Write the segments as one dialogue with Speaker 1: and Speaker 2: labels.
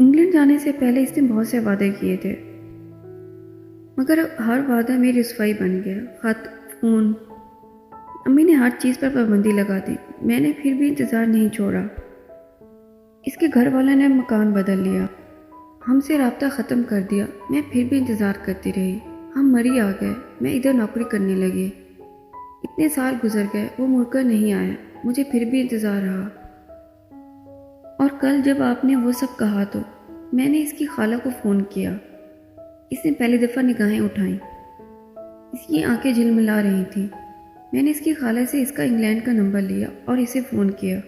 Speaker 1: England جانے سے پہلے اس نے بہت سے وعدے کیے تھے، مگر ہر وعدہ میری رسوائی بن گیا۔ خط، فون، امی نے ہر چیز پر پابندی لگا دی۔ میں نے پھر بھی انتظار نہیں چھوڑا۔ اس کے گھر والوں نے مکان بدل لیا، ہم سے رابطہ ختم کر دیا۔ میں پھر بھی انتظار کرتی رہی۔ ہم مری آ گئے، میں ادھر نوکری کرنے لگی۔ اتنے سال گزر گئے، وہ مڑ کر نہیں آیا، مجھے پھر بھی انتظار رہا۔ اور کل جب آپ نے وہ سب کہا تو میں نے اس کی خالہ کو فون کیا۔ اس نے پہلی دفعہ نگاہیں اٹھائیں، اس کی آنکھیں جھلملا رہی تھیں۔ میں نے اس کی خالہ سے اس کا انگلینڈ کا نمبر لیا اور اسے فون کیا۔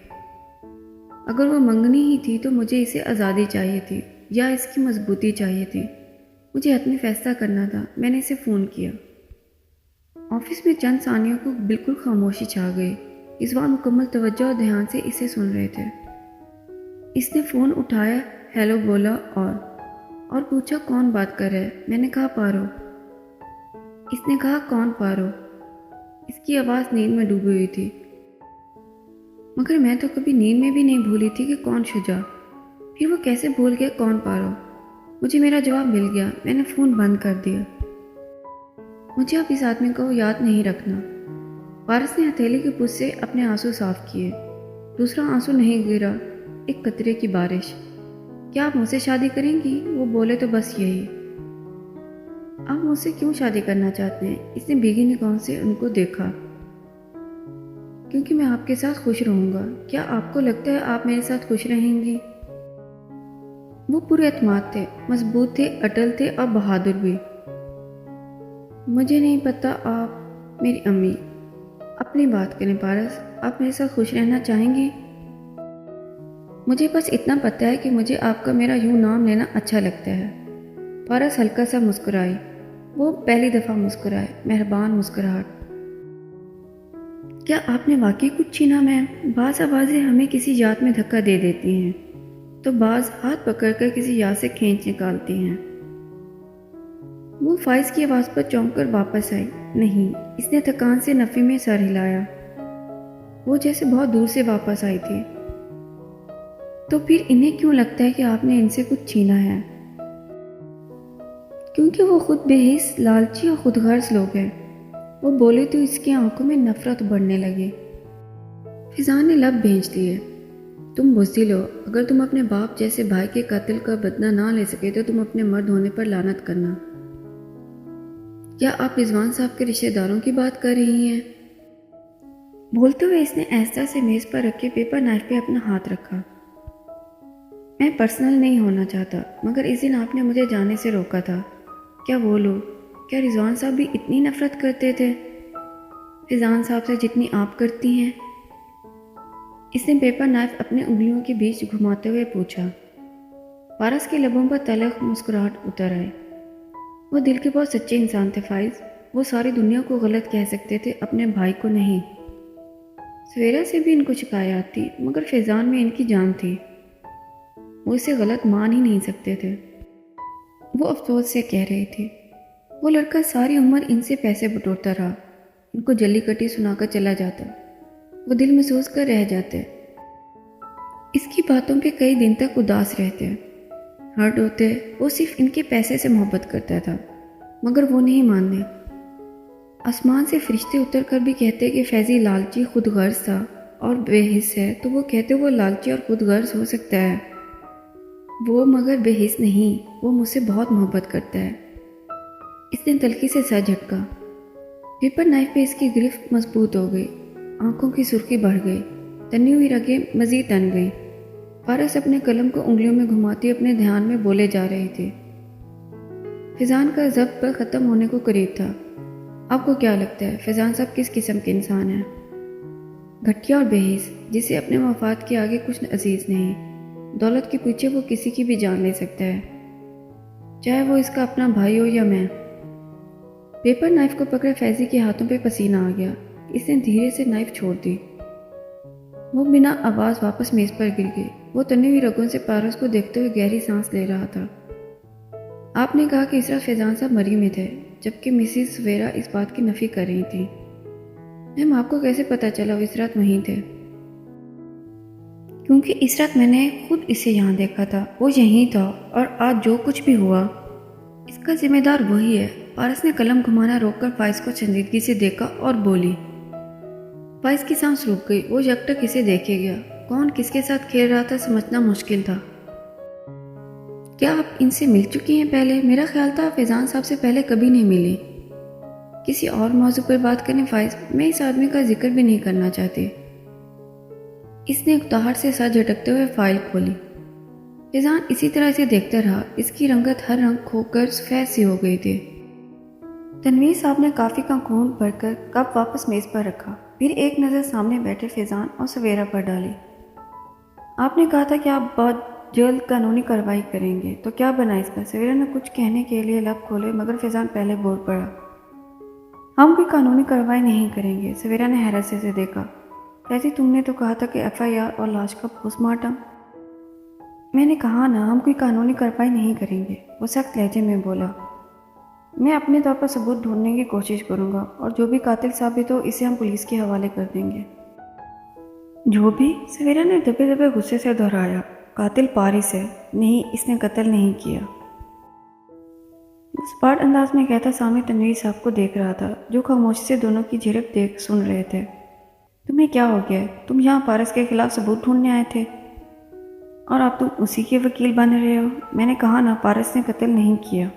Speaker 1: اگر وہ منگنی ہی تھی تو مجھے اسے آزادی چاہیے تھی یا اس کی مضبوطی چاہیے تھی، مجھے حتمی فیصلہ کرنا تھا۔ میں نے اسے فون کیا۔ آفس میں چند ثانیوں کو بالکل خاموشی چھا گئی۔ رضوان مکمل توجہ اور دھیان سے اسے سن رہے تھے۔ اس نے فون اٹھایا، ہیلو بولا اور پوچھا کون بات کر رہا ہے۔ میں نے کہا پارو۔ اس نے کہا کون پارو؟ اس کی آواز نیند میں ڈوبی ہوئی تھی، مگر میں تو کبھی نیند میں بھی نہیں بھولی تھی کہ کون شجاع۔ پھر وہ کیسے بھول گیا کون پارو؟ مجھے میرا جواب مل گیا۔ میں نے فون بند کر دیا۔ مجھے اب اس آدمی کو یاد نہیں رکھنا۔ پارس نے ہتھیلی کے پس سے اپنے آنسو صاف کیے۔ دوسرا آنسو نہیں گرا، ایک قطرے کی بارش۔ کیا آپ مجھ سے شادی کریں گی؟ وہ بولے تو بس یہی۔ آپ مجھ سے کیوں شادی کرنا چاہتے ہیں؟ اس نے بھیگی نگاہوں سے ان کو دیکھا۔ کیونکہ میں آپ کے ساتھ خوش رہوں گا۔ کیا آپ کو لگتا ہے آپ میرے ساتھ خوش رہیں گی؟ وہ پورے اعتماد تھے، مضبوط تھے، اٹل تھے اور بہادر بھی۔ مجھے نہیں پتا آپ، میری امی۔ اپنی بات کریں پارس، آپ میرے ساتھ خوش رہنا چاہیں گی؟ مجھے بس اتنا پتہ ہے کہ مجھے آپ کا میرا یوں نام لینا اچھا لگتا ہے۔ پارس ہلکا سا مسکرائی۔ وہ پہلی دفعہ مسکرائے، مہربان مسکراہٹ۔ کیا آپ نے واقعی کچھ چھینا میم؟ بعض آوازیں ہمیں کسی یاد میں دھکا دے دیتی ہیں تو بعض ہاتھ پکڑ کر کسی یاد سے کھینچ نکالتی ہیں۔ وہ فائز کی آواز پر چونک کر واپس آئی۔ نہیں، اس نے تھکان سے نفی میں سر ہلایا۔ وہ جیسے بہت دور سے واپس آئی تھی۔ تو پھر انہیں کیوں لگتا ہے کہ آپ نے ان سے کچھ چھینا ہے؟ کیونکہ وہ خود بے حس، لالچی اور خود غرض لوگ ہیں۔ وہ بولے تو اس کی آنکھوں میں نفرت بڑھنے لگی۔ فضان نے لب بھیج دیے۔ تم بزدل ہو، اگر تم اپنے باپ جیسے بھائی کے قاتل کا بدلہ نہ لے سکے تو تم اپنے مرد ہونے پر لعنت کرنا۔ کیا آپ رضوان صاحب کے رشتہ داروں کی بات کر رہی ہیں؟ بولتے ہوئے اس نے آہستہ سے میز پر رکھے پیپر نائف پہ اپنا ہاتھ رکھا۔ میں پرسنل نہیں ہونا چاہتا، مگر اس دن آپ نے مجھے جانے سے روکا تھا۔ کیا وہ لوگ، کیا رضوان صاحب بھی اتنی نفرت کرتے تھے فضان صاحب سے جتنی آپ کرتی ہیں؟ اس نے پیپر نائف اپنے انگلیوں کے بیچ گھماتے ہوئے پوچھا۔ پارس کے لبوں پر تلخ مسکراہٹ اتر آئے۔ وہ دل کے بہت سچے انسان تھے فائز۔ وہ ساری دنیا کو غلط کہہ سکتے تھے، اپنے بھائی کو نہیں۔ سویرا سے بھی ان کو شکایات تھی، مگر فیضان میں ان کی جان تھی، وہ اسے غلط مان ہی نہیں سکتے تھے۔ وہ افسوس سے کہہ رہی تھی، وہ لڑکا ساری عمر ان سے پیسے بٹورتا رہا، ان کو جلی کٹی سنا کر چلا جاتا، وہ دل محسوس کر رہ جاتے، اس کی باتوں پہ کئی دن تک اداس رہتے، ہرٹ ہوتے۔ وہ صرف ان کے پیسے سے محبت کرتا تھا، مگر وہ نہیں ماننے۔ آسمان سے فرشتے اتر کر بھی کہتے کہ فیضی لالچی خود غرض تھا اور بے حس ہے، تو وہ کہتے وہ لالچی اور خود غرض ہو سکتا ہے، وہ مگر بے حس نہیں، وہ مجھ سے بہت محبت کرتا ہے۔ اس نے تلخی سے سر جھٹکا۔ پیپر نائف پہ اس کی گرفت مضبوط ہو گئی، آنکھوں کی سرخی بڑھ گئی، تنی ہوئی رگیں مزید تن گئیں۔ پارس اپنے قلم کو انگلیوں میں گھماتی اپنے دھیان میں بولے جا رہی تھی۔ فضان کا ضبط پر ختم ہونے کو قریب تھا۔ آپ کو کیا لگتا ہے فضان صاحب کس قسم کے انسان ہیں؟ گھٹیا اور بے حس، جسے اپنے مفاد کے آگے کچھ عزیز نہیں۔ دولت کے پیچھے وہ کسی کی بھی جان لے سکتا ہے، چاہے وہ اس کا اپنا بھائی ہو یا میں۔ پیپر نائف کو پکڑے فیضی کے ہاتھوں پہ پسینہ آ گیا۔ اس نے دھیرے سے نائف چھوڑ دی۔ وہ بنا آواز واپس میز پر گر گئی۔ وہ تنی ہوئی رگوں سے پارس کو دیکھتے ہوئے گہری سانس لے رہا تھا۔ آپ نے کہا کہ اس رات فیضان صاحب مری میں تھے، جبکہ مسز سویرا اس بات کی نفی کر رہی تھی۔ میم، آپ کو کیسے پتا چلا وہ اس رات وہیں تھے؟ کیونکہ اس رات میں نے خود اسے یہاں دیکھا تھا، وہ یہیں تھا، اور آج جو کچھ بھی ہوا اس کا ذمہ دار وہی ہے۔ پارس نے قلم گھمانا روک کر فائز کو سنجیدگی سے دیکھا اور بولی۔ فائز کی سانس رک گئی، وہ یکٹک اسے دیکھے گیا۔ کون کس کے ساتھ کھیل رہا تھا سمجھنا مشکل تھا۔ کیا آپ ان سے مل چکی ہیں پہلے؟ میرا خیال تھا فیضان صاحب سے پہلے کبھی نہیں ملی۔ کسی اور موضوع پر بات کریں فائز، میں اس آدمی کا ذکر بھی نہیں کرنا چاہتی۔ اس نے اکتاہٹ سے سر جھٹکتے ہوئے فائل کھولی۔ فیضان اسی طرح اسے دیکھتا رہا، اس کی رنگت ہر رنگ کھو کر سفید سی ہو گئی تھی۔ تنویر صاحب نے کافی کا گھونٹ بھر کر کپ واپس میز پر رکھا، پھر ایک نظر سامنے بیٹھے فیضان اور سویرا پر ڈالی۔ آپ نے کہا تھا کہ آپ بہت جلد قانونی کارروائی کریں گے، تو کیا بنا اس کا؟ سویرا نے کچھ کہنے کے لیے لب کھولے مگر فیضان پہلے بول پڑا۔ ہم کوئی قانونی کارروائی نہیں کریں گے۔ سویرا نے حیرت سے اسے دیکھا۔ فیضی تم نے تو کہا تھا کہ FIR اور لاش کا پوسٹ مارٹم۔ میں نے کہا نا ہم کوئی قانونی کارروائی نہیں کریں گے، وہ سخت لہجے میں بولا۔ میں اپنے طور پر ثبوت ڈھونڈنے کی کوشش کروں گا اور جو بھی قاتل ثابت ہو اسے ہم پولیس کے حوالے کر دیں گے۔ جو بھی؟ سویرا نے دبے دبے غصے سے دہرایا۔ قاتل پارس ہے، نہیں اس نے قتل نہیں کیا۔ وہ سپاٹ انداز میں کہتا سامنے تنویر صاحب کو دیکھ رہا تھا، جو خاموشی سے دونوں کی جھڑپ دیکھ سن رہے تھے۔ تمہیں کیا ہو گیا؟ تم یہاں پارس کے خلاف ثبوت ڈھونڈنے آئے تھے اور اب تم اسی کے وکیل بن رہے ہو؟ میں نے کہا نا پارس نے قتل نہیں کیا۔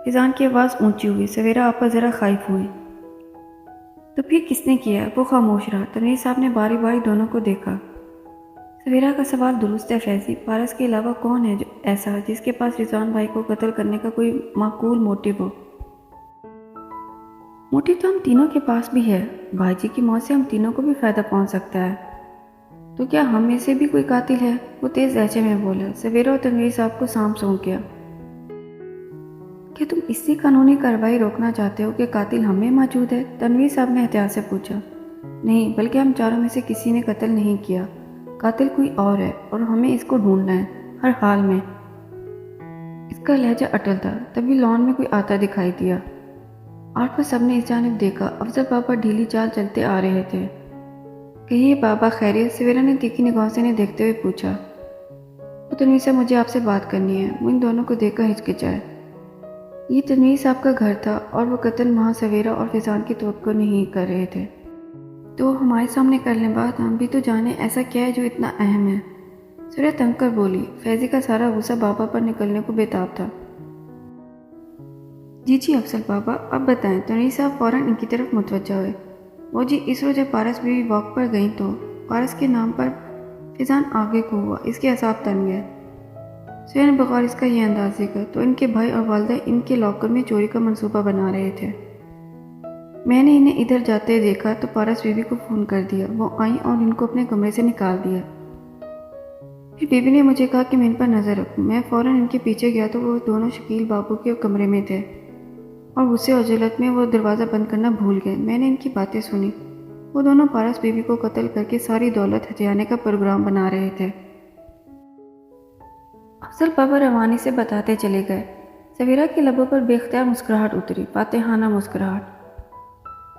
Speaker 1: فیضان کی آواز اونچی ہوئی۔ سویرا آپا ذرا خائف ہوئی۔ تو پھر کس نے کیا؟ وہ خاموش رہا۔ تنویر صاحب نے باری باری دونوں کو دیکھا۔ سویرا کا سوال درست ہے فیضی، پارس کے علاوہ کون ہے جو ایسا جس کے پاس رضوان بھائی کو قتل کرنے کا کوئی معقول موٹیو ہو؟ موٹیو تو ہم تینوں کے پاس بھی ہے، بھائی جی کی موت سے ہم تینوں کو بھی فائدہ پہنچ سکتا ہے، تو کیا ہم میں سے بھی کوئی قاتل ہے؟ وہ تیز لہجے میں بولا۔ سویرا اور تنویر صاحب کو سانپ سونک گیا۔ کیا تم اس سے قانونی کارروائی روکنا چاہتے ہو کہ قاتل ہم میں موجود ہے؟ تنویر صاحب نے احتیاط سے پوچھا۔ نہیں، بلکہ ہم چاروں میں سے کسی نے قتل نہیں کیا، قاتل کوئی اور ہے اور ہمیں اس کو ڈھونڈنا ہے ہر حال میں۔ اس کا لہجہ اٹل تھا۔ تبھی لان میں کوئی آتا دکھائی دیا۔ آٹھ پر سب نے اس جانب دیکھا۔ افضل بابا ڈھیلی چال چلتے آ رہے تھے۔ کہیے بابا خیریت؟ سویرا نے تیکھی نگاہوں سے انہیں دیکھتے ہوئے پوچھا۔ وہ تنویر صاحب مجھے آپ سے بات کرنی ہے۔ وہ ان دونوں کو دیکھ کر ہچکچائے۔ یہ تنویر صاحب کا گھر تھا اور وہ قتل مہا سویرا اور فیضان کی توقع نہیں کر رہے تھے، تو ہمارے سامنے کر لیں بات، ہم بھی تو جانیں ایسا کیا ہے جو اتنا اہم ہے۔ سویرا تنگ کر بولی۔ فیضی کا سارا غصہ بابا پر نکلنے کو بےتاب تھا۔ جی افضل بابا اب بتائیں۔ تنویر صاحب فوراً ان کی طرف متوجہ ہوئے۔ وہ جی اس روز جب پارس بیوی واک پر گئیں تو پارس کے نام پر فیضان آگے کو ہوا، اس کے اعصاب تن گئے۔ سویرا نے بغور اس کا یہ انداز دیکھا تو ان کے بھائی اور والدہ ان کے لاکر میں چوری کا منصوبہ بنا رہے تھے۔ میں نے انہیں ادھر جاتے دیکھا تو پارس بیوی کو فون کر دیا، وہ آئیں اور ان کو اپنے کمرے سے نکال دیا۔ پھر بیوی نے مجھے کہا کہ میں ان پر نظر رکھوں۔ میں فوراً ان کے پیچھے گیا تو وہ دونوں شکیل بابو کے کمرے میں تھے اور غصے اور جلت میں وہ دروازہ بند کرنا بھول گئے۔ میں نے ان کی باتیں سنی، وہ دونوں پارس بیوی کو قتل کر کے ساری دولت ہتھیانے کا پروگرام بنا رہے تھے۔ افضل بابا روانی سے بتاتے چلے گئے۔ سویرا کے لبوں پر بے اختیار مسکراہٹ اتری، فاتحانہ مسکراہٹ۔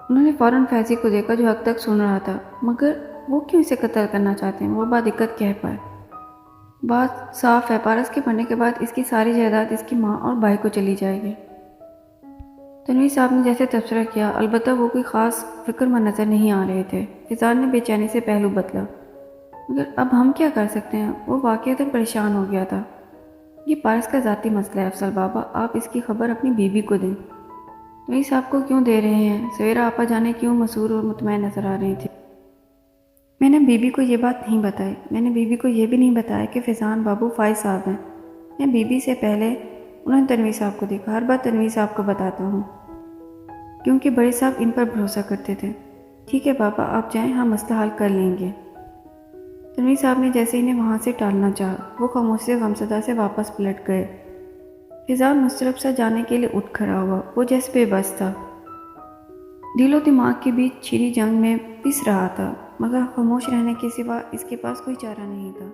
Speaker 1: انہوں نے فوراً فیضی کو دیکھا جو حد تک سن رہا تھا۔ مگر وہ کیوں اسے قتل کرنا چاہتے ہیں؟ وہ بادقت کہہ پائے۔ بات صاف ہے، پارس کے مرنے کے بعد اس کی ساری جائیداد اس کی ماں اور بھائی کو چلی جائے گی۔ تنویر صاحب نے جیسے تبصرہ کیا، البتہ وہ کوئی خاص فکر مند نظر نہیں آ رہے تھے۔ فیضان نے بے چینی سے پہلو بدلا۔ مگر اب ہم کیا کر سکتے ہیں؟ وہ واقعتاً پریشان ہو گیا تھا۔ یہ پارس کا ذاتی مسئلہ ہے افضل بابا، آپ اس کی خبر اپنی بیوی کو دیں۔ تنویر صاحب کو کیوں دے رہے ہیں؟ سویرا آپا جانے کیوں مسرور اور مطمئن نظر آ رہی تھی۔ میں نے بیوی کو یہ بات نہیں بتائی۔ میں نے بیوی کو یہ بھی نہیں بتایا کہ فیضان بابو فائز صاحب ہیں۔ میں بیوی سے پہلے انہوں نے تنویر صاحب کو دیکھا، ہر بات تنویر صاحب کو بتاتا ہوں کیونکہ بڑے صاحب ان پر بھروسہ کرتے تھے۔ ٹھیک ہے بابا آپ جائیں، ہم مسئلہ حل کر لیں گے۔ تنویر صاحب نے جیسے انہیں وہاں سے ٹالنا چاہا، وہ خاموشی سے غمزدہ سے واپس پلٹ گئے۔ فیضان مضطرب سا جانے کے لیے اٹھ کھڑا ہوا، وہ جیسے بے بس تھا، دل و دماغ کے بیچ چھری جنگ میں پس رہا تھا، مگر خاموش رہنے کے سوا اس کے پاس کوئی چارہ نہیں تھا۔